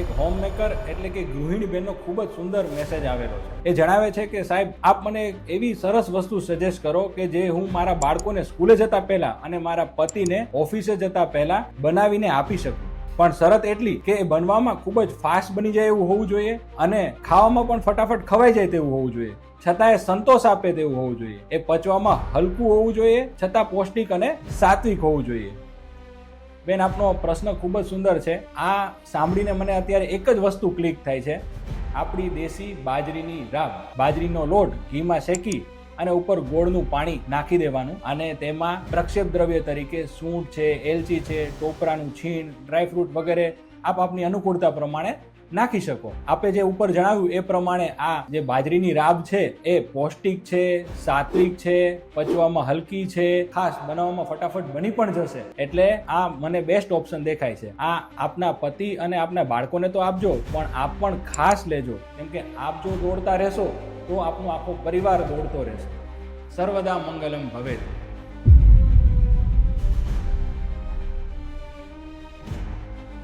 એક હોમમેકર એટલે કે ગૃહિણી બહેનનો ખૂબ જ સુંદર મેસેજ આવેલો છે. એ જણાવે છે કે સાહેબ આપ મને એવી સરસ વસ્તુ સજેસ્ટ કરો કે જે હું મારા બાળકોને સ્કૂલે જતા પહેલા અને મારા પતિને ઓફિસે જતા પહેલા બનાવીને આપી શકું. પણ શરત એટલી કે એ બનવામાં ખૂબ જ ફાસ્ટ બની જાય એવું હોવું જોઈએ અને ખાવામાં પણ ફટાફટ ખવાઈ જાય તેવું હોવું જોઈએ, છતાં એ સંતોષ આપે તેવું હોવું જોઈએ. એ પચવામાં હલકું હોવું જોઈએ, છતાં પૌષ્ટિક અને સાત્વિક હોવું જોઈએ. બેન, આપનો પ્રશ્ન ખૂબ જ સુંદર છે. આ સાંભળીને મને અત્યારે એક જ વસ્તુ ક્લિક થાય છે. આપણી દેશી બાજરીની રાબ, બાજરીનો લોટ ઘીમાં શેકી અને ઉપર ગોળનું પાણી નાખી દેવાનું અને તેમાં પ્રક્ષેપ દ્રવ્ય તરીકે સૂંઠ છે, એલચી છે, ટોપરાનું છીણ, ડ્રાયફ્રૂટ વગેરે આપ આપની અનુકૂળતા પ્રમાણે નાખી શકો. આપે જે ઉપર જણાવ્યું એ પ્રમાણે આ જે બાજરીની રાબ છે એ પૌષ્ટિક છે, સાત્વિક છે, પચવામાં હલકી છે, ખાસ બનાવવામાં ફટાફટ બની પણ જશે. એટલે આ મને બેસ્ટ ઓપ્શન દેખાય છે. આ આપના પતિ અને આપના બાળકોને તો આપજો, પણ આપ પણ ખાસ લેજો, કેમ કે આપ જો દોડતા રહેશો તો આપનો આખો પરિવાર દોડતો રહેશે. સર્વદા મંગલમ ભવેત.